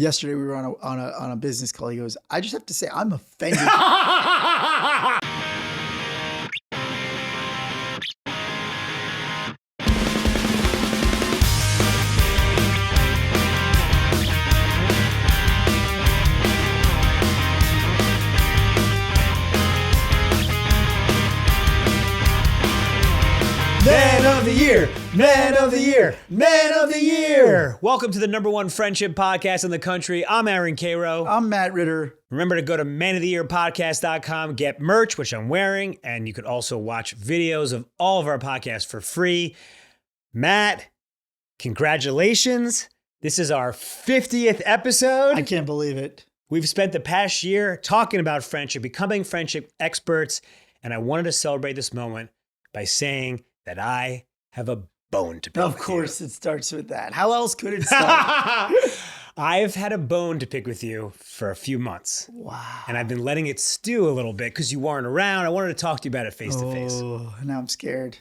Yesterday we were on a business call. He goes, I just have to say I'm offended. Man of the year, man of the year, man of the year. Welcome to the #1 friendship podcast in the country. I'm Aaron Karo. I'm Matt Ritter. Remember to go to manoftheyearpodcast.com, get merch, which I'm wearing, and you could also watch videos of all of our podcasts for free. Matt, congratulations. This is our 50th episode. I can't believe it. We've spent the past year talking about friendship, becoming friendship experts, and I wanted to celebrate this moment by saying that I have a bone to pick with you. Of course it starts with that. How else could it start? I've had a bone to pick with you for a few months. Wow. And I've been letting it stew a little bit because you weren't around. I wanted to talk to you about it face to face. Oh, now I'm scared.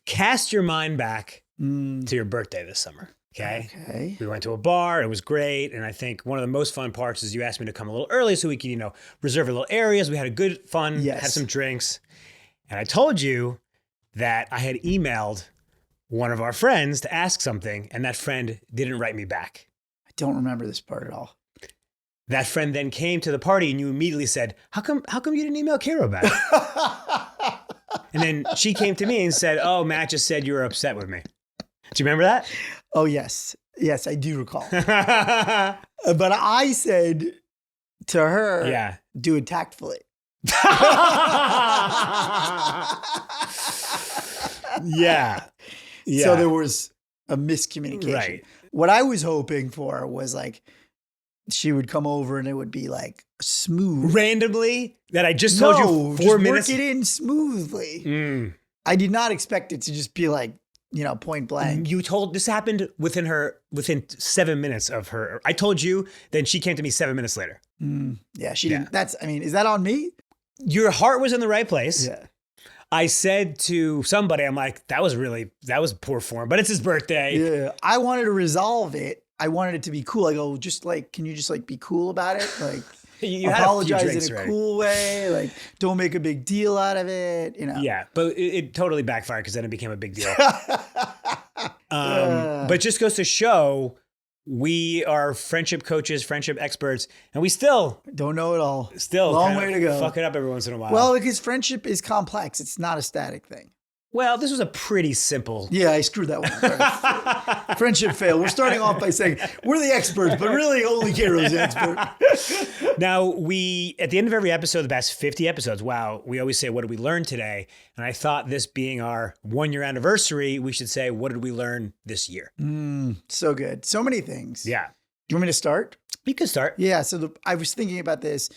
Cast your mind back to your birthday this summer. Okay. We went to a bar. It was great. And I think one of the most fun parts is you asked me to come a little early so we could, reserve a little areas. We had a good fun, had some drinks. And I told you that I had emailed one of our friends to ask something, and that friend didn't write me back. I don't remember this part at all. That friend then came to the party, and you immediately said, how come you didn't email Karo back? And then she came to me and said, oh, Matt just said you were upset with me. Do you remember that? Oh, yes. Yes, I do recall. But I said to her, do it tactfully. Yeah. So there was a miscommunication. Right. What I was hoping for was like she would come over and it would be like smooth. Randomly? That I just told you 4 minutes? Work it in smoothly. I did not expect it to just be like, point blank. You told, this happened within 7 minutes of her. I told you, then she came to me 7 minutes later. Yeah, she didn't. Is that on me? Your heart was in the right place. Yeah. I said to somebody, I'm like, that was poor form, but it's his birthday. Yeah. I wanted to resolve it. I wanted it to be cool. I go, can you just be cool about it? Like, you apologize in a cool way. Like, don't make a big deal out of it. Yeah, but it totally backfired because then it became a big deal. But just goes to show we are friendship coaches, friendship experts, and we still don't know it all. Still long way to go. Fuck it up every once in a while. Well, because friendship is complex. It's not a static thing. Well, this was a pretty simple. Yeah, I screwed that one. Friendship fail. We're starting off by saying we're the experts, but really only Karo's the expert. Now, at the end of every episode, the past 50 episodes, we always say, what did we learn today? And I thought this being our 1-year anniversary, we should say, what did we learn this year? So good. So many things. Yeah. Do you want me to start? We could start. Yeah. So I was thinking about this.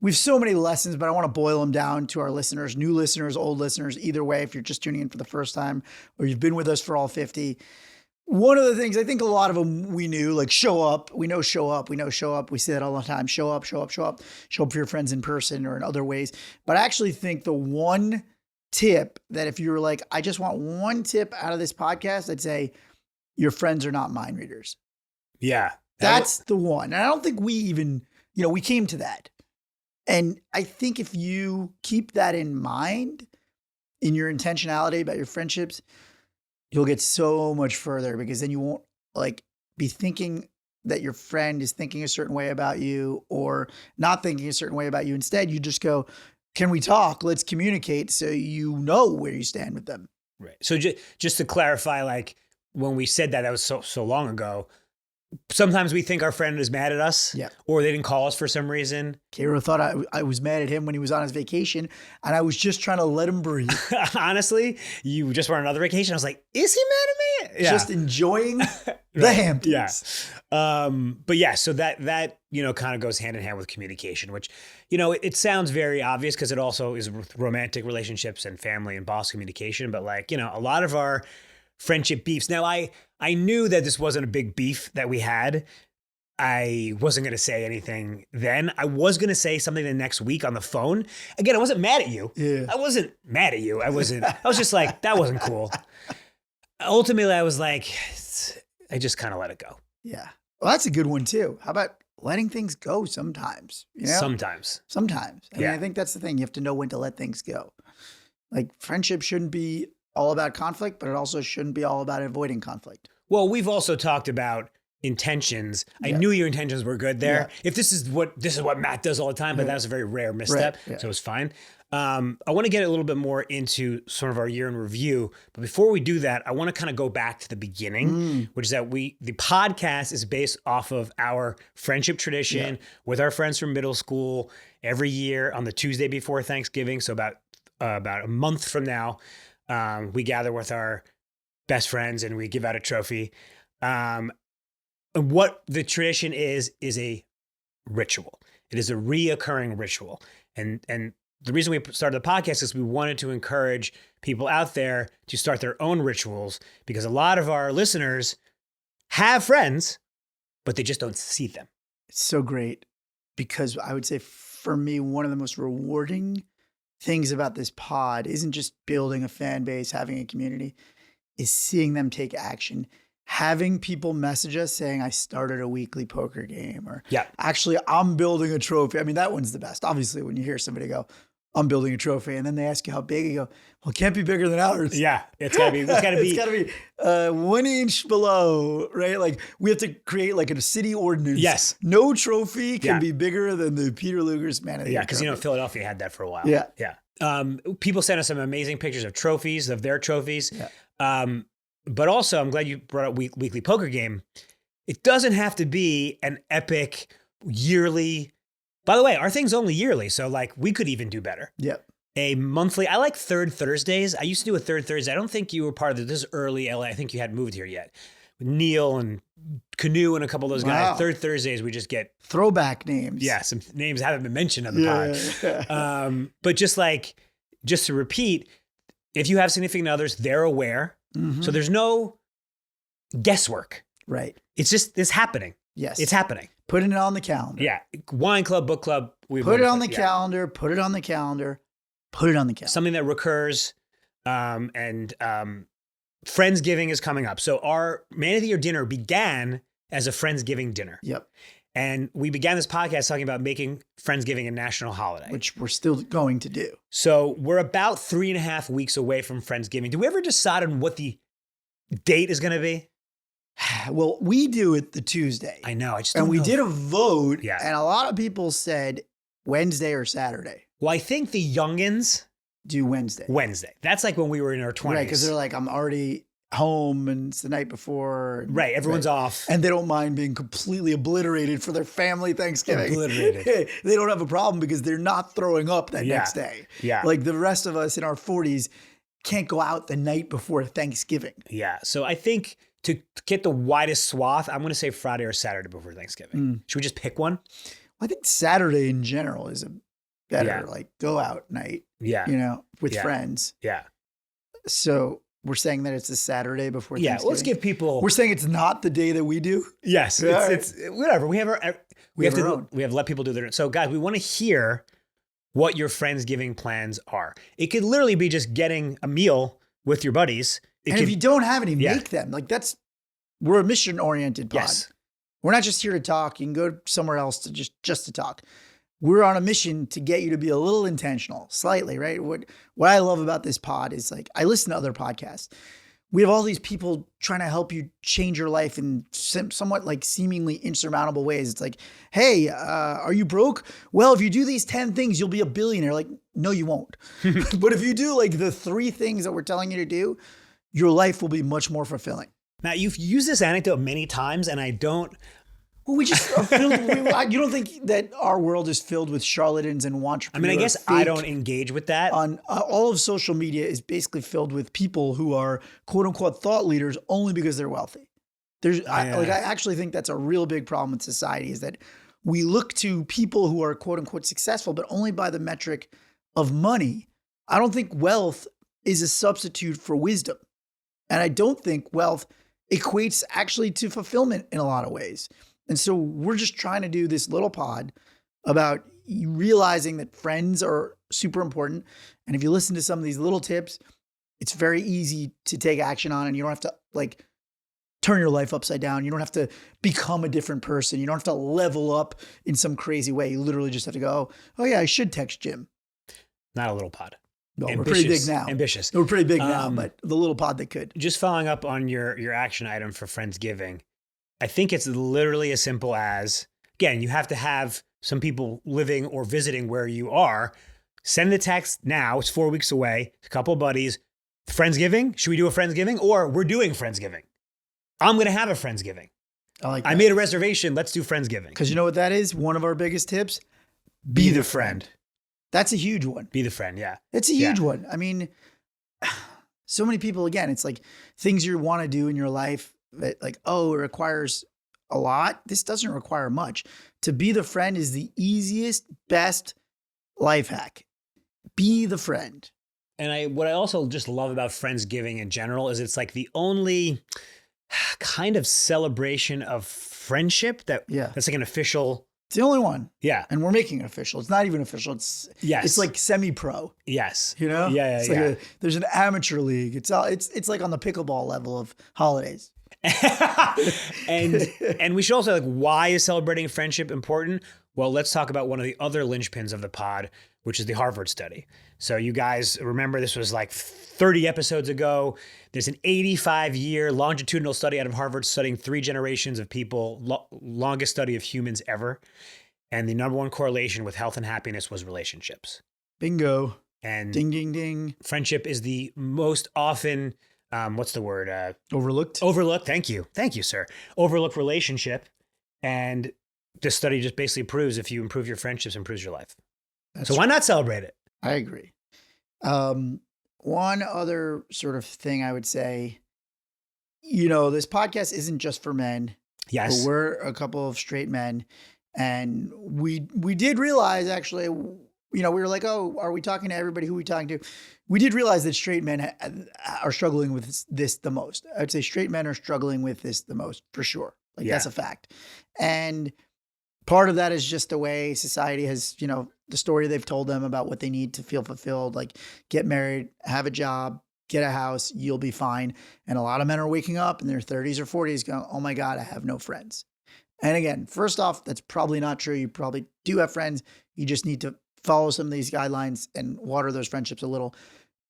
We have so many lessons, but I want to boil them down to our listeners, new listeners, old listeners, either way, if you're just tuning in for the first time or you've been with us for all 50. One of the things, I think a lot of them we knew, like show up. We know show up. We say that all the time. Show up. Show up for your friends in person or in other ways. But I actually think the one tip that if you were like, I just want one tip out of this podcast, I'd say your friends are not mind readers. Yeah. That's the one. And I don't think we even, we came to that. And I think if you keep that in mind in your intentionality about your friendships, you'll get so much further because then you won't be thinking that your friend is thinking a certain way about you or not thinking a certain way about you. Instead, you just go, can we talk? Let's communicate so you know where you stand with them. Right. So just to clarify, when we said that was so long ago, sometimes we think our friend is mad at us or they didn't call us for some reason. Karo thought I was mad at him when he was on his vacation and I was just trying to let him breathe. Honestly, you just were on another vacation. I was like, is he mad at me? Yeah. Just enjoying the Hamptons. Yeah. But yeah, so that kind of goes hand in hand with communication, which, it sounds very obvious because it also is with romantic relationships and family and boss communication. But a lot of our friendship beefs. Now, I knew that this wasn't a big beef that we had. I wasn't going to say anything then. I was going to say something the next week on the phone. Again, I wasn't mad at you. Yeah. I wasn't mad at you. I was just like, that wasn't cool. Ultimately, I was like, I just kind of let it go. Yeah. Well, that's a good one too. How about letting things go sometimes? You know? Sometimes. Sometimes. I mean, Yeah. I think that's the thing. You have to know when to let things go. Like friendship shouldn't be all about conflict, but it also shouldn't be all about avoiding conflict. Well, we've also talked about intentions. I Yeah. knew your intentions were good there. Yeah. If this is what Matt does all the time, but that was a very rare misstep, Yeah. so it was fine. I want to get a little bit more into sort of our year in review, but before we do that, I want to kind of go back to the beginning, which is that the podcast is based off of our friendship tradition with our friends from middle school every year on the Tuesday before Thanksgiving. So about a month from now, we gather with our best friends and we give out a trophy. And what the tradition is a ritual. It is a reoccurring ritual. And the reason we started the podcast is we wanted to encourage people out there to start their own rituals, because a lot of our listeners have friends, but they just don't see them. It's so great, because I would say for me, one of the most rewarding things about this pod isn't just building a fan base, having a community, is seeing them take action. Having people message us saying, I started a weekly poker game, or actually I'm building a trophy. I mean, that one's the best. Obviously, when you hear somebody go, I'm building a trophy, and then they ask you how big, you go, well, it can't be bigger than ours. Yeah, it's gotta be. It's gotta be 1 inch below, right? Like we have to create like a city ordinance. Yes. No trophy can be bigger than the Peter Luger's Man of the Year. Yeah, because Philadelphia had that for a while. Yeah. Yeah. People sent us some amazing pictures of trophies, of their trophies. Yeah. But also, I'm glad you brought up weekly poker game. It doesn't have to be an epic yearly. By the way, our thing's only yearly, so like we could even do better. Yep. A monthly. I like third Thursdays. I used to do a third Thursday. I don't think you were part of this early LA. I think you hadn't moved here yet. Neil and Canoe and a couple of those guys. Third Thursdays, we just get throwback names. Yeah, some names haven't been mentioned on the pod. But just to repeat, if you have significant others, they're aware. Mm-hmm. So there's no guesswork. Right. It's happening. Yes. It's happening. Putting it on the calendar. Yeah. Wine club, book club. Put it on the calendar. Put it on the calendar. Put it on the calendar. Something that recurs. And Friendsgiving is coming up. So our Man of the Year dinner began as a Friendsgiving dinner. Yep. And we began this podcast talking about making Friendsgiving a national holiday. Which we're still going to do. So we're about 3.5 weeks away from Friendsgiving. Did we ever decide on what the date is going to be? Well, we do it the Tuesday. I know. I just don't know. And we did a vote. Yeah. And a lot of people said Wednesday or Saturday. Well, I think the youngins do Wednesday. That's like when we were in our 20s. Right, because they're like, I'm already home and it's the night before. Right, everyone's off. And they don't mind being completely obliterated for their family Thanksgiving. Obliterated. They don't have a problem because they're not throwing up that next day. Yeah. Like the rest of us in our 40s can't go out the night before Thanksgiving. Yeah, so I think to get the widest swath, I'm going to say Friday or Saturday before Thanksgiving. Should we just pick one? Well, I think Saturday in general is a better like go out night. Yeah. You know, with friends. Yeah. So we're saying that it's a Saturday before Thanksgiving. Let's give people. We're saying it's not the day that we do. Yes, it's whatever. We have to let people do their. So guys, we want to hear what your Friendsgiving plans are. It could literally be just getting a meal with your buddies. If you don't have any, make them. Like we're a mission-oriented pod. Yes. We're not just here to talk. You can go somewhere else to just to talk. We're on a mission to get you to be a little intentional, slightly, right? What I love about this pod is like, I listen to other podcasts. We have all these people trying to help you change your life in somewhat like seemingly insurmountable ways. It's like, hey, are you broke? Well, if you do these 10 things, you'll be a billionaire. Like, no, you won't. But if you do like the 3 things that we're telling you to do, your life will be much more fulfilling. Now, you've used this anecdote many times, and I don't. Well, we just are filled. You don't think that our world is filled with charlatans and entrepreneurs? I mean, I guess I don't engage with that. On all of social media is basically filled with people who are quote unquote thought leaders only because they're wealthy. I actually think that's a real big problem in society, is that we look to people who are quote unquote successful, but only by the metric of money. I don't think wealth is a substitute for wisdom. And I don't think wealth equates actually to fulfillment in a lot of ways. And so we're just trying to do this little pod about realizing that friends are super important. And if you listen to some of these little tips, it's very easy to take action on, and you don't have to like turn your life upside down. You don't have to become a different person. You don't have to level up in some crazy way. You literally just have to go, oh yeah, I should text Jim. Not a little pod. No, we're pretty big now. Ambitious. We're pretty big now, but the little pod that could. Just following up on your action item for Friendsgiving, I think it's literally as simple as, again, you have to have some people living or visiting where you are. Send the text now. It's 4 weeks away. A couple of buddies. Friendsgiving? Should we do a Friendsgiving? Or we're doing Friendsgiving. I'm going to have a Friendsgiving. I like that. I made a reservation. Let's do Friendsgiving. Because you know what that is? One of our biggest tips. Be the friend. That's a huge one. Be the friend, yeah. It's a huge one. I mean, so many people, again, it's like things you want to do in your life that like, oh, it requires a lot. This doesn't require much. To be the friend is the easiest, best life hack. Be the friend. And what I also just love about Friendsgiving in general is it's like the only kind of celebration of friendship that's like an official. It's the only one. Yeah. And we're making it official. It's not even official. It's like semi-pro. Yes. You know? Yeah. It's like there's an amateur league. It's like on the pickleball level of holidays. and we should also, like, why is celebrating friendship important? Well, let's talk about one of the other linchpins of the pod, which is the Harvard study. So you guys remember this was like 30 episodes ago. There's an 85-year longitudinal study out of Harvard studying 3 generations of people, longest study of humans ever. And the number one correlation with health and happiness was relationships. Bingo. And ding, ding, ding. Friendship is the most often, what's the word? Overlooked. Overlooked. Thank you, sir. Overlooked relationship. And this study just basically proves if you improve your friendships, improves your life. So why not celebrate it? I agree. One other sort of thing I would say, this podcast isn't just for men. Yes. But we're a couple of straight men. And we did realize, actually, we were like, oh, are we talking to everybody? Who are we talking to? We did realize that straight men are struggling with this the most. I'd say straight men are struggling with this the most, for sure. Like, that's a fact. And part of that is just the way society has, the story they've told them about what they need to feel fulfilled, like get married, have a job, get a house, you'll be fine. And a lot of men are waking up in their 30s or 40s going, oh my God, I have no friends. And again, first off, that's probably not true. You probably do have friends. You just need to follow some of these guidelines and water those friendships a little.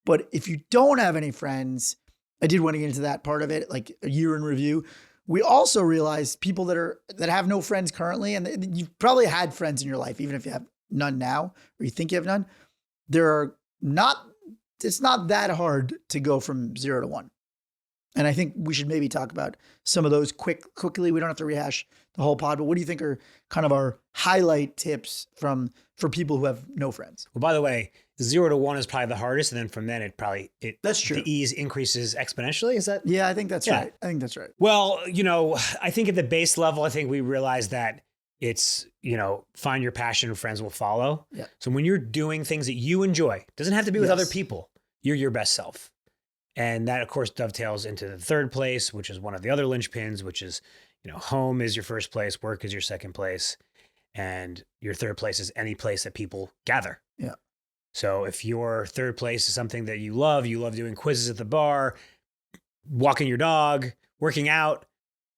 But if you don't have any friends, I did want to get into that part of it, like a year in review. We also realized people that have no friends currently, and you've probably had friends in your life, even if you have none now, or you think you have none. It's not that hard to go from 0 to 1. And I think we should maybe talk about some of those quickly. We don't have to rehash the whole pod, but what do you think are kind of our highlight tips for people who have no friends? Well, by the way, 0 to 1 is probably the hardest. And then from then that's true. The ease increases exponentially. Is that? Yeah, I think that's right. I think that's right. Well, I think at the base level, I think we realize that it's, find your passion and friends will follow. Yeah. So when you're doing things that you enjoy, it doesn't have to be with other people. You're your best self. And that, of course, dovetails into the third place, which is one of the other linchpins, which is, home is your first place, work is your second place, and your third place is any place that people gather. Yeah. So if your third place is something that you love doing quizzes at the bar, walking your dog, working out,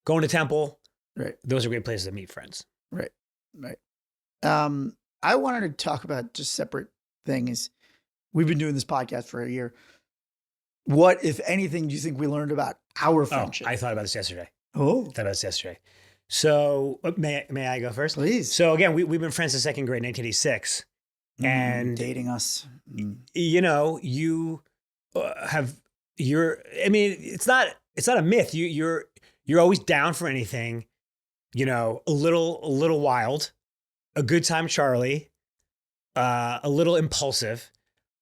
going to temple, right? Those are great places to meet friends. Right. I wanted to talk about just separate things. We've been doing this podcast for a year. What, if anything, do you think we learned about our friendship? I thought about this yesterday. Oh. So may I go first? Please. So again, we've been friends since second grade, 1986. And dating us. It's not a myth. You're always down for anything, a little wild, a good time Charlie, a little impulsive,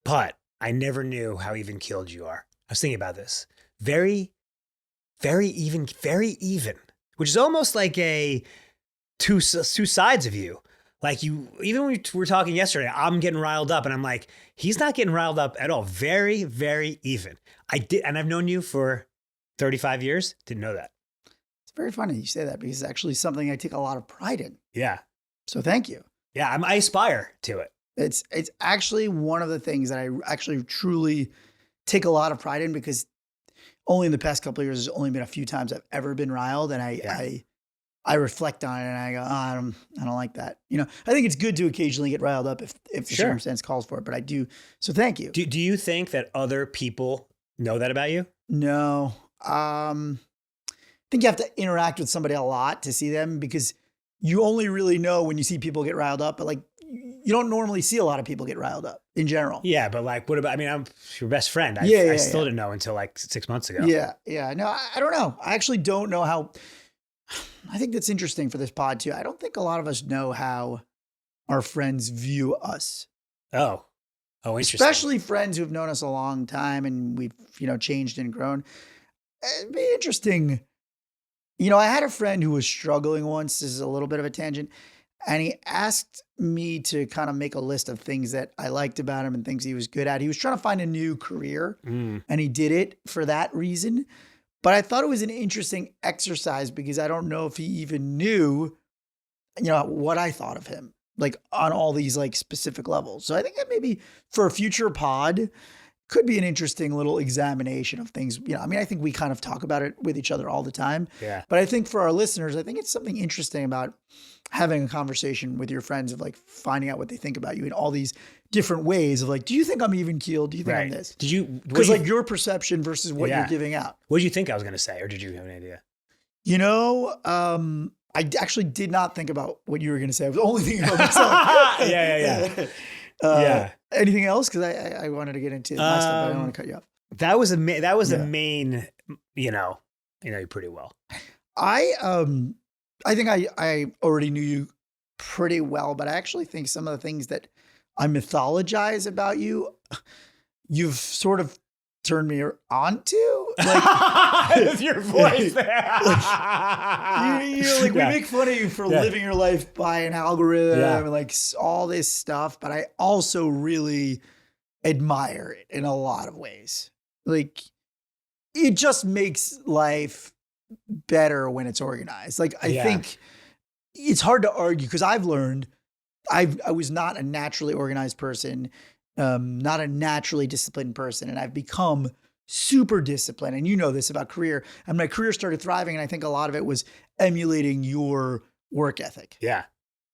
but I never knew how even keeled you are. I was thinking about this. Very, very even, which is almost like two sides of you. Like even when we were talking yesterday, I'm getting riled up and I'm like, he's not getting riled up at all. Very, very even. And I've known you for 35 years. Didn't know that. It's very funny you say that because it's actually something I take a lot of pride in. Yeah. So thank you. Yeah. I aspire to it. It's actually one of the things that I actually truly take a lot of pride in because only in the past couple of years, there's only been a few times I've ever been riled, and I reflect on it and I go, I don't like that. You know, I think it's good to occasionally get riled up if the circumstance calls for it, but I do. So thank you. Do you think that other people know that about you? No. I think you have to interact with somebody a lot to see them, because you only really know when you see people get riled up, but like you don't normally see a lot of people get riled up in general. Yeah, but like, what about, I mean, I'm your best friend. I still didn't know until like 6 months ago. Yeah. Yeah. No, I don't know. I actually don't know how. I think that's interesting for this pod too. I don't think a lot of us know how our friends view us. Oh, interesting. Especially friends who've known us a long time and we've, changed and grown. It'd be interesting. I had a friend who was struggling once. This is a little bit of a tangent. And he asked me to kind of make a list of things that I liked about him and things he was good at. He was trying to find a new career and he did it for that reason. But I thought it was an interesting exercise because I don't know if he even knew, what I thought of him, like on all these like specific levels. So I think that maybe for a future pod could be an interesting little examination of things. I think we kind of talk about it with each other all the time. Yeah. But I think for our listeners, I think it's something interesting about having a conversation with your friends of like finding out what they think about you in all these different ways of like, do you think I'm even keeled? Do you think I'm this? Because like your perception versus what you're giving out. What did you think I was going to say? Or did you have an idea? I actually did not think about what you were going to say. I was only thinking about myself. Yeah. Anything else? Because I wanted to get into my stuff, but I don't want to cut you off. That was a main, you know you pretty well. I think I already knew you pretty well, but I actually think some of the things that I mythologize about you, you've sort of turned me on to. Like with your voice there. We make fun of you for living your life by an algorithm and like all this stuff, but I also really admire it in a lot of ways. Like it just makes life better when it's organized. Like I think it's hard to argue because I've learned I was not a naturally organized person, not a naturally disciplined person, and I've become super disciplined. And you know this about career. And my career started thriving, and I think a lot of it was emulating your work ethic. Yeah.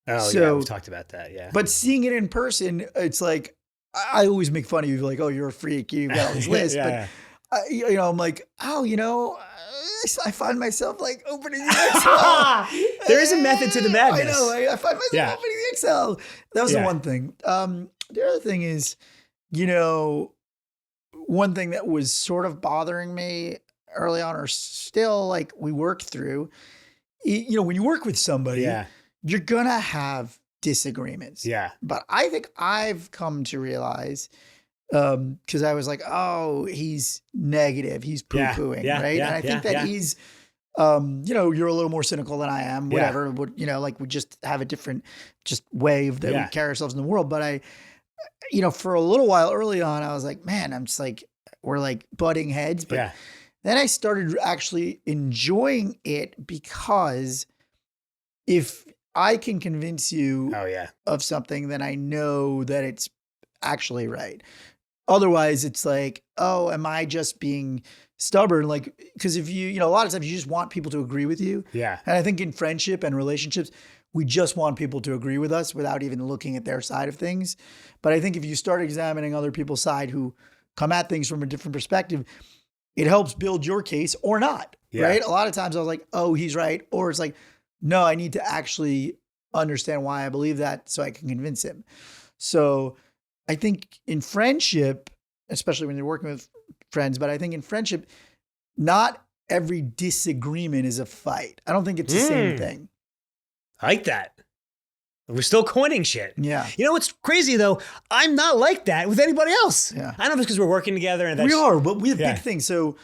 Oh, yeah. We've talked about that. Yeah. But seeing it in person, it's like I always make fun of you, like, oh, you're a freak. You've got all these lists. I'm like, oh, I find myself like opening the Excel. There is a method to the madness. I know. I find myself opening the Excel. That was the one thing. The other thing is, one thing that was sort of bothering me early on, or still like we worked through, when you work with somebody, you're going to have disagreements. Yeah. But I think I've come to realize, because I was like, oh, he's negative. He's poo-pooing, right? And I think that he's, you're a little more cynical than I am, whatever. Like we just have a different way that we carry ourselves in the world. But I, for a little while early on, I was like, man, I'm just like, we're like butting heads. But then I started actually enjoying it because if I can convince you of something, then I know that it's actually right. Otherwise, it's like, oh, am I just being stubborn? Like, because if a lot of times you just want people to agree with you. Yeah. And I think in friendship and relationships, we just want people to agree with us without even looking at their side of things. But I think if you start examining other people's side who come at things from a different perspective, it helps build your case or not, right? A lot of times I was like, oh, he's right. Or it's like, no, I need to actually understand why I believe that so I can convince him. So I think in friendship, especially when you're working with friends, but I think in friendship, not every disagreement is a fight. I don't think it's the same thing. I like that. We're still coining shit. Yeah. You know what's crazy though? I'm not like that with anybody else. Yeah. I don't know if it's because we're working together. And we are, but we have big things. So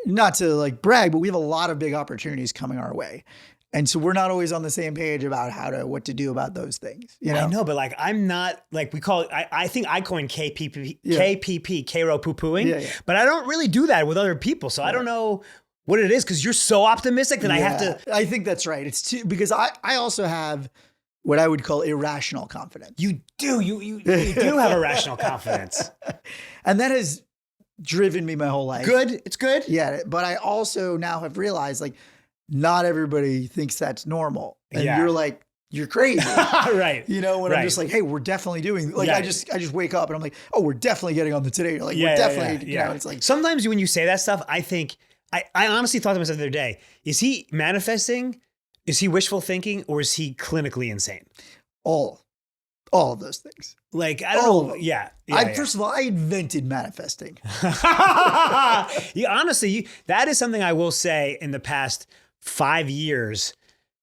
not to like brag, but we have a lot of big opportunities coming our way. And so we're not always on the same page about what to do about those things. I know, but like, I'm not like, we call it, I think I coined KPP, Karo poo-pooing, but I don't really do that with other people. So I don't know what it is. Cause you're so optimistic that I have to. I think that's right. It's too, because I also have what I would call irrational confidence. You do have irrational confidence. And that has driven me my whole life. Good. It's good. Yeah. But I also now have realized like not everybody thinks that's normal. And Yeah. you're like, you're crazy. Right. You know, when I'm Right. just like, hey, we're definitely doing like Yeah. I just wake up and I'm like, oh, we're definitely getting on the Today. Like we're definitely, you know, it's like sometimes when you say that stuff, I think I honestly thought to myself the other day, is he manifesting? Is he wishful thinking, or is he clinically insane? all of those things. Like, I don't All of know. them. Yeah. First of all, I invented manifesting. Honestly, that is something I will say in the past 5 years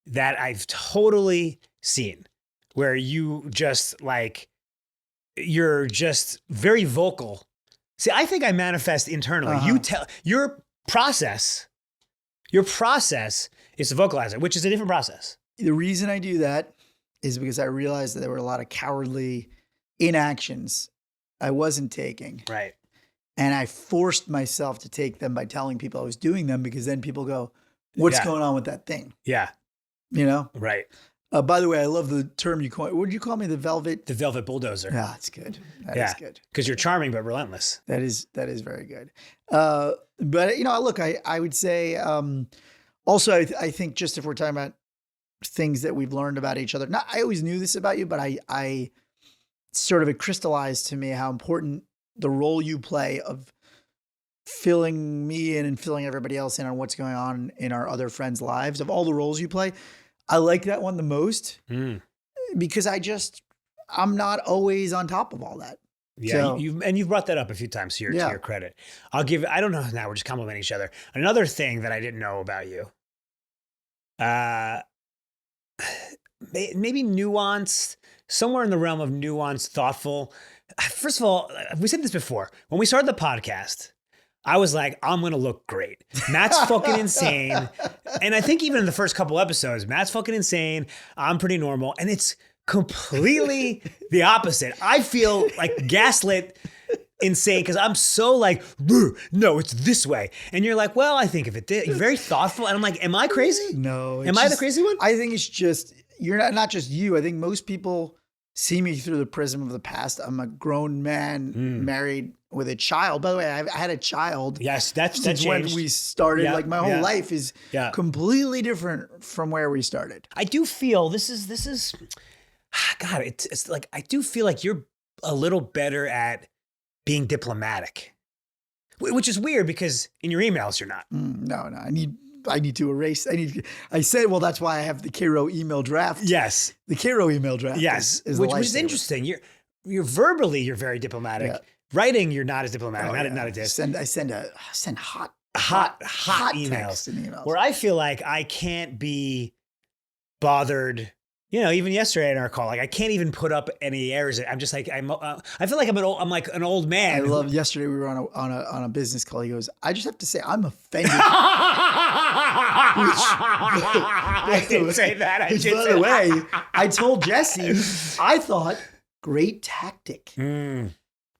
that I've totally seen, where you just like, you're just very vocal. See, I think I manifest internally. You tell your process is to vocalize it, which is a different process. The reason I do that is because I realized that there were a lot of cowardly inactions I wasn't taking. Right. And I forced myself to take them by telling people I was doing them because then people go, what's going on with that thing? Yeah. You know? Right. By the way, I love the term you coined. What did you call me? The velvet bulldozer. Yeah, it's good. That is good. Because you're charming but relentless. That is very good. But you know, look, I would say also I think just if we're talking about things that we've learned about each other. Not I always knew this about you, but I sort of it crystallized to me how important the role you play of filling me in and filling everybody else in on what's going on in our other friends' lives. Of all the roles you play, I like that one the most because I'm not always on top of all that. Yeah, So, you've brought that up a few times to your credit. I don't know, now we're just complimenting each other. Another thing that I didn't know about you, maybe nuanced, somewhere in the realm of nuanced, thoughtful. First of all, we said this before. When we started the podcast, I was like, I'm going to look great. Matt's fucking insane. And I think even in the first couple episodes, Matt's fucking insane. I'm pretty normal. And it's completely the opposite. I feel like gaslit insane because I'm so like, no, it's this way. And you're like, well, I think if it did, you're very thoughtful. And I'm like, am I crazy? No. Am I the crazy one? I think it's just, you're not just you. I think most people see me through the prism of the past. I'm a grown man married with a child. By the way, I had a child. Yes, that since changed. when we started. Yeah, like my whole life is completely different from where we started. I do feel this is God, it's like I do feel like you're a little better at being diplomatic, which is weird because in your emails you're not. No, I need to erase. I said, well, that's why I have the Karo email draft. Yes, the Karo email draft. Yes, is which is interesting. You're verbally you're very diplomatic. Yeah. Writing, you're not as diplomatic. Not a diss. I send hot emails. And emails where I feel like I can't be bothered. You know, even yesterday in our call, like I can't even put up any errors. I'm just like I feel like I'm like an old man. I love. Yesterday we were on a business call. He goes, I just have to say I'm offended. I didn't say that. By the way, I told Jesse I thought great tactic.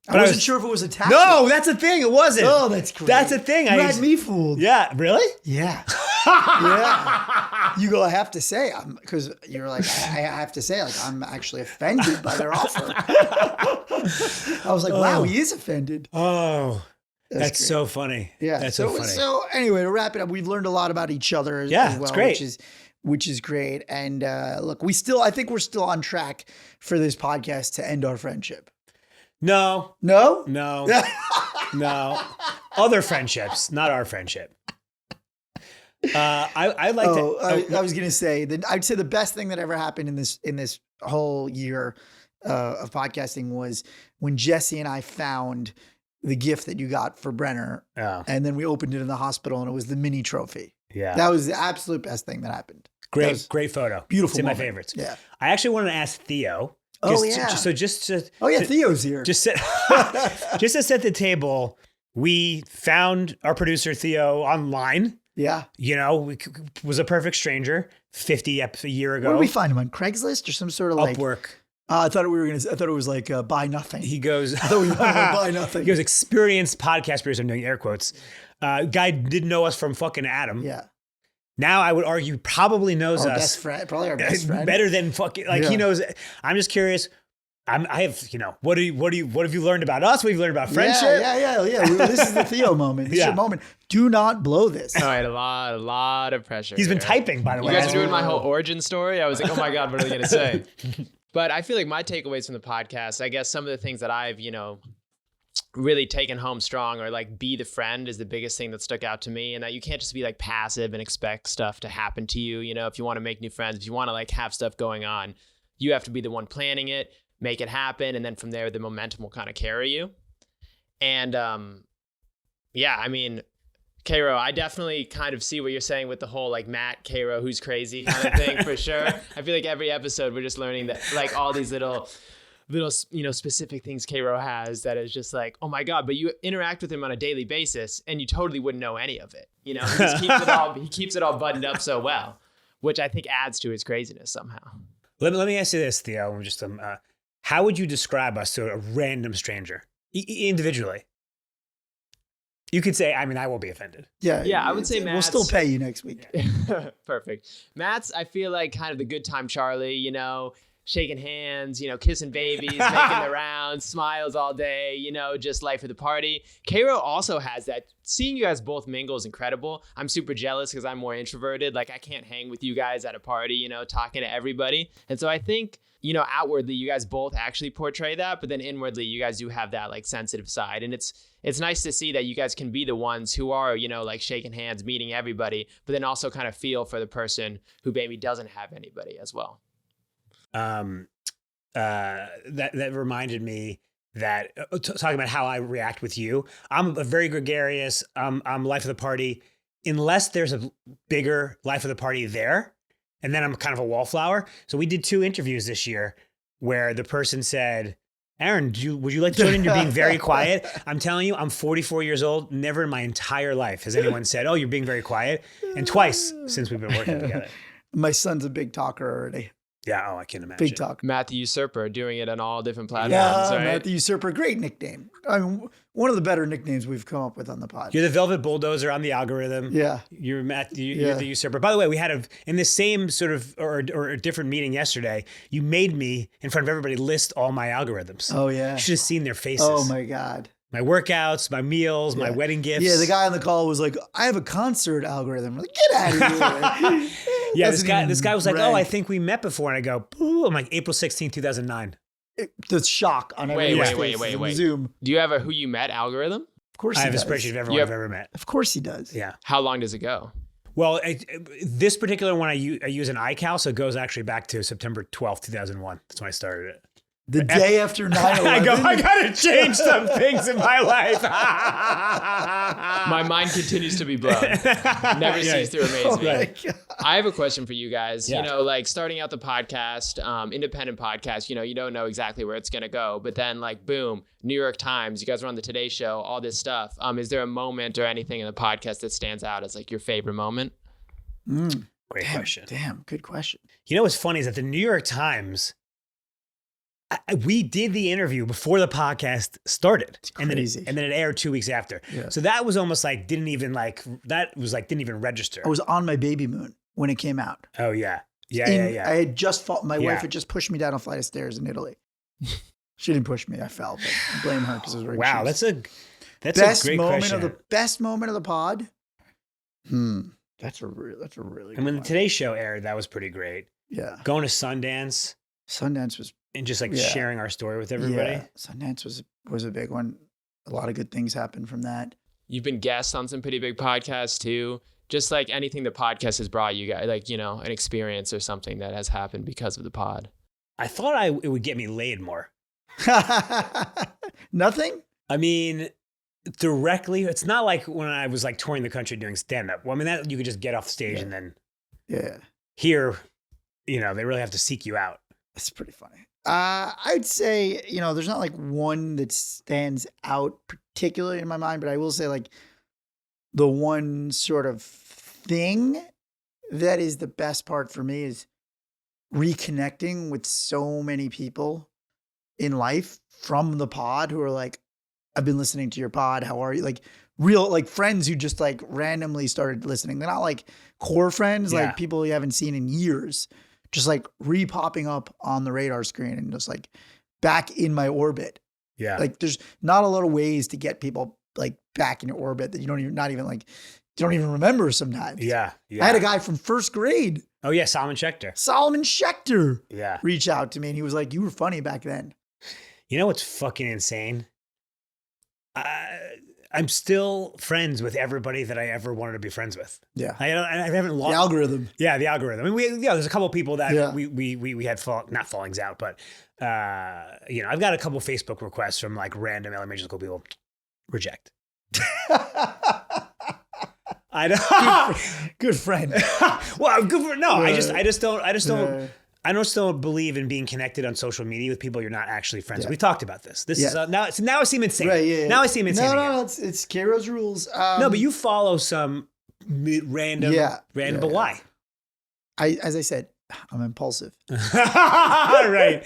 I wasn't sure if it was a tactic. No, that's a thing. It wasn't. Oh, that's great. That's a thing. You had me fooled. Yeah, really? Yeah. Yeah. You go, I have to say, because you're like, I have to say, like, I'm actually offended by their offer. I was like, wow, he is offended. Oh, that's so funny. Yeah. That's so funny. So anyway, to wrap it up, we've learned a lot about each other as well, it's great. which is great. And look, I think we're still on track for this podcast to end our friendship. No. No? No. No. Other friendships, not our friendship. I like to. I was going to say that I'd say the best thing that ever happened in this whole year of podcasting was when Jesse and I found the gift that you got for Brenner, and then we opened it in the hospital, and it was the mini trophy. Yeah, that was the absolute best thing that happened. Great photo. Beautiful. It's in moment. my favorites. Yeah. I actually wanted to ask Theo. Theo's here. Just to set the table, we found our producer Theo online. Yeah. You know, was a perfect stranger 50 a year ago. Where did we find him, on Craigslist or some sort of Upwork? I thought it was like buy nothing. He goes, I thought we were buy nothing. He goes, experienced podcast producer. I'm doing air quotes. Guy didn't know us from fucking Adam. Yeah. Now I would argue probably knows us. Best friend, probably our best friend. Better than fucking, he knows. I'm just curious, I have, what have you learned about us? What have you learned about friendship? Yeah. This is the Theo moment. This is your moment. Do not blow this. All right, a lot of pressure. He's been typing, by the way. You guys are doing my whole origin story. I was like, oh my God, what are they going to say? But I feel like my takeaways from the podcast, I guess some of the things that I've, really taken home strong, or like be the friend, is the biggest thing that stuck out to me. And that you can't just be like passive and expect stuff to happen to you. If you want to make new friends, if you want to like have stuff going on, you have to be the one planning it, make it happen. And then from there, the momentum will kind of carry you. And Karo, I definitely kind of see what you're saying with the whole like Matt Karo, who's crazy kind of thing for sure. I feel like every episode we're just learning that like all these little specific things Karo has that is just like, oh my God, but you interact with him on a daily basis and you totally wouldn't know any of it. He just keeps it all buttoned up so well, which I think adds to his craziness somehow. Let me ask you this, Theo. How would you describe us to a random stranger individually? You could say, I won't be offended. Yeah, I would say Matt's. We'll still pay you next week. Perfect. Matt's, I feel like kind of the good time Charlie, shaking hands, kissing babies, making the rounds, smiles all day, just life of the party. Karo also has that. Seeing you guys both mingle is incredible. I'm super jealous because I'm more introverted. Like I can't hang with you guys at a party, talking to everybody. And so I think, outwardly you guys both actually portray that, but then inwardly you guys do have that like sensitive side. And it's nice to see that you guys can be the ones who are, like shaking hands, meeting everybody, but then also kind of feel for the person who maybe doesn't have anybody as well. That reminded me that talking about how I react with you, I'm a very gregarious. I'm life of the party, unless there's a bigger life of the party there, and then I'm kind of a wallflower. So we did 2 interviews this year where the person said, Aaron, would you like to join in? You're being very quiet. I'm telling you, I'm 44 years old. Never in my entire life has anyone said, oh, you're being very quiet. And twice since we've been working together. My son's a big talker already. Yeah, I can imagine. Big talk. Matt the Usurper, doing it on all different platforms. Yeah, right? Matt the Usurper, great nickname. One of the better nicknames we've come up with on the pod. You're the Velvet Bulldozer on the algorithm. Yeah. You're Matt. You're the Usurper. By the way, we had in the same sort of or a different meeting yesterday. You made me in front of everybody list all my algorithms. Oh yeah. You should have seen their faces. Oh my God. My workouts, my meals, my wedding gifts. Yeah, the guy on the call was like, I have a concert algorithm. I'm like, get out of here. Yeah, this guy was like, oh, I think we met before. And I go, ooh, I'm like April 16th, 2009. The shock on everyone's faces in Zoom. Do you have a who you met algorithm? Of course he does. I have a spreadsheet of everyone I've ever met. Of course he does. Yeah. How long does it go? Well, this particular one I use an iCal, so it goes actually back to September 12th, 2001. That's when I started it. The day after 9/11. I gotta change some things in my life. My mind continues to be blown. Never cease to amaze me. Right. I have a question for you guys. Yeah. Like starting out the podcast, independent podcast, you don't know exactly where it's going to go, but then like, boom, New York Times, you guys were on the Today Show, all this stuff. Is there a moment or anything in the podcast that stands out as like your favorite moment? Great question. Damn, good question. What's funny is that the New York Times, we did the interview before the podcast started, and then it aired 2 weeks after. Yeah. So that was almost like didn't even register. I was on my baby moon when it came out. Oh yeah, yeah. I had just my wife had just pushed me down a flight of stairs in Italy. She didn't push me; I fell. But I blame her because it was very. Wow, that's a great question. Best moment of the pod. That's a really. And when the Today Show aired, that was pretty great. Yeah, going to Sundance. Sundance was. And just like sharing our story with everybody. Yeah, Sundance was a big one. A lot of good things happened from that. You've been guests on some pretty big podcasts too. Just like anything the podcast has brought you guys, like, an experience or something that has happened because of the pod. I thought it would get me laid more. Nothing? I mean, directly, it's not like when I was like touring the country doing stand-up. Well, I mean, that you could just get off stage and then here, they really have to seek you out. That's pretty funny. I'd say, there's not like one that stands out particularly in my mind, but I will say like the one sort of thing that is the best part for me is reconnecting with so many people in life from the pod who are like, I've been listening to your pod. How are you? Like real, like friends who just like randomly started listening. They're not like core friends, like people you haven't seen in years. Just like re-popping up on the radar screen and just like back in my orbit. Yeah. Like there's not a lot of ways to get people like back in your orbit that you don't even remember sometimes. Yeah. I had a guy from first grade, Oh yeah, Solomon Schechter. Yeah. reach out to me and he was like, you were funny back then. You know what's fucking insane? I'm still friends with everybody that I ever wanted to be friends with. Yeah. I haven't lost The algorithm. Yeah, the algorithm. I mean, there's a couple of people that Yeah. we had not fallings out, but I've got a couple of Facebook requests from like random elementary school people. Reject. I know. Good friend. Well, good for no. I just don't. Yeah. I don't believe in being connected on social media with people you're not actually friends with. We talked about this. This is now I seem insane. Right, yeah. Now I seem insane. No, it's Karo's rules. No, but you follow some random, but why? As I said, I'm impulsive. Right.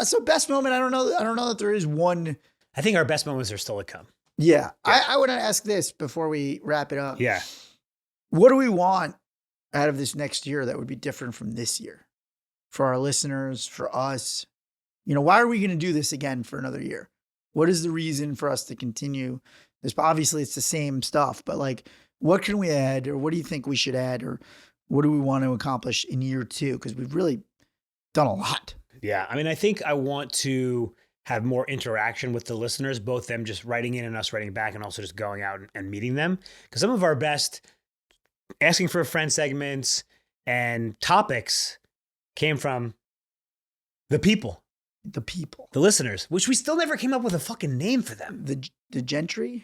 So best moment, I don't know that there is one. I think our best moments are still to come. Yeah. I want to ask this before we wrap it up. Yeah. What do we want out of this next year that would be different from this year? For our listeners, for us, why are we going to do this again for another year? What is the reason for us to continue this? Obviously it's the same stuff, but like, what can we add, or what do you think we should add, or what do we want to accomplish in year 2? Because we've really done a lot. Yeah. I mean, I think I want to have more interaction with the listeners, both them just writing in and us writing back, and also just going out and meeting them. Because some of our best asking for a friend segments and topics came from the people, the listeners, which we still never came up with a fucking name for them. The gentry?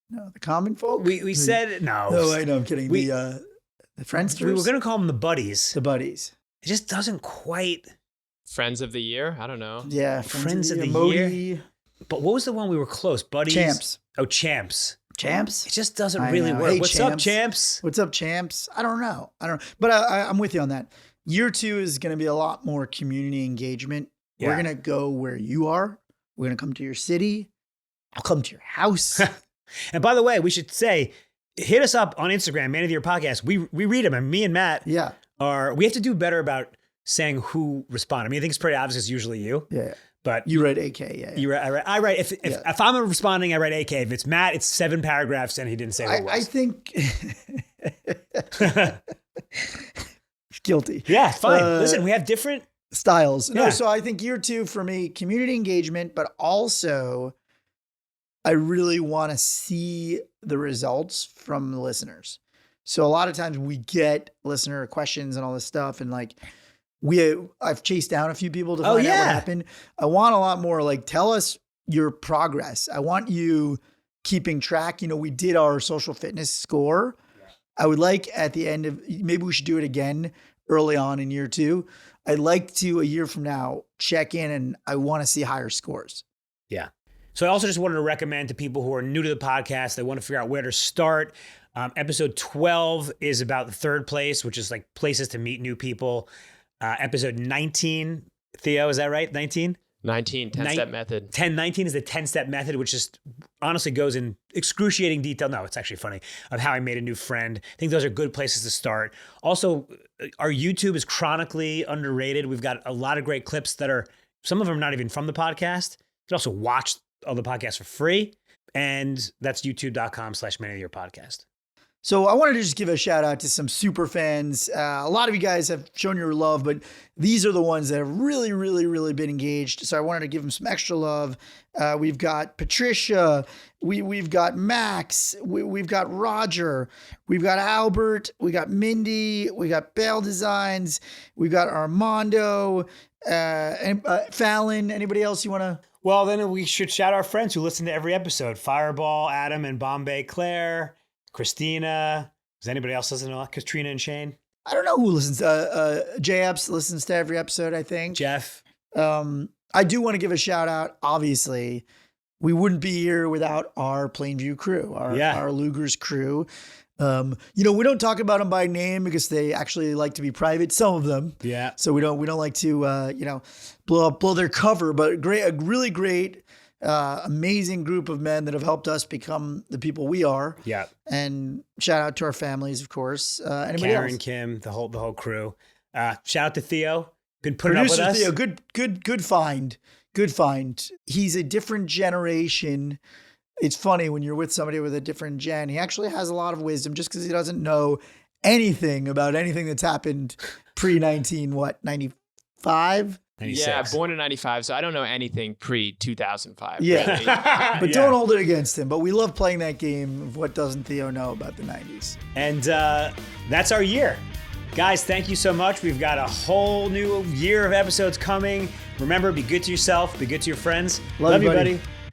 No, the common folk? We said, no. No, I know, I'm kidding. The friendsters? We were going to call them the buddies. The buddies. It just doesn't quite. Friends of the year? I don't know. Yeah. Friends of the Modi. year. But what was the one we were close? Buddies? Champs. Oh, champs. Champs? It just doesn't I really know. work. Hey, What's up, champs? What's up, champs? I don't know. But I'm with you on that. Year 2 is going to be a lot more community engagement. Yeah. We're going to go where you are. We're going to come to your city. I'll come to your house. And by the way, we should say, hit us up on Instagram, Man of the Year Podcast. We read them, and me and Matt we have to do better about saying who responded. I mean, I think it's pretty obvious. It's usually you. Yeah. But you write AK, yeah. I write. If I'm responding, I write AK. If it's Matt, it's 7 paragraphs, and he didn't say who it was. I think guilty. Yeah, fine. Listen, we have different styles. No, Yeah. so I think year 2 for me, community engagement, but also I really want to see the results from the listeners. So a lot of times we get listener questions and all this stuff, and like I've chased down a few people to find out what happened. I want a lot more, like, tell us your progress. I want you keeping track. We did our social fitness score. I would like at the end of, maybe we should do it again early on in year 2. I'd like to, a year from now, check in, and I want to see higher scores. Yeah. So I also just wanted to recommend to people who are new to the podcast, they want to figure out where to start. Episode 12 is about the third place, which is like places to meet new people. Episode 19, Theo, is that right? 19? 10-step method. 19 is the 10-step method, which just honestly goes in excruciating detail. No, it's actually funny, of how I made a new friend. I think those are good places to start. Also, our YouTube is chronically underrated. We've got a lot of great clips that are, some of them are not even from the podcast. You can also watch all the podcasts for free. And that's youtube.com/Man of the Year Podcast. So I wanted to just give a shout out to some super fans. A lot of you guys have shown your love, but these are the ones that have really, really, really been engaged. So I wanted to give them some extra love. We've got Patricia. We've got Max. We've got Roger. We've got Albert. We got Mindy. We got Bale Designs. We've got Armando. And Fallon. Anybody else you want to? Well, then we should shout our friends who listen to every episode. Fireball, Adam, and Bombay Claire. Christina. Does anybody else listen to a lot? Katrina and Shane? I don't know who listens. J-Ups listens to every episode, I think. Jeff. I do want to give a shout out. Obviously, we wouldn't be here without our Plainview crew, our Luger's crew. We don't talk about them by name because they actually like to be private. Some of them. Yeah. So we don't like to, blow their cover, but a really great, amazing group of men that have helped us become the people we are. Yeah. And shout out to our families, of course. Anybody Karen, else? Kim, the whole crew. Shout out to Theo. Been putting Producer up with us. Theo, good find. Good find. He's a different generation. It's funny when you're with somebody with a different gen. He actually has a lot of wisdom just because he doesn't know anything about anything that's happened pre-95? 96. Yeah, born in 95, so I don't know anything pre-2005. Yeah. Really. But don't hold it against him. But we love playing that game of what doesn't Theo know about the 90s. And that's our year. Guys, thank you so much. We've got a whole new year of episodes coming. Remember, be good to yourself, be good to your friends. Love you, you, buddy. buddy.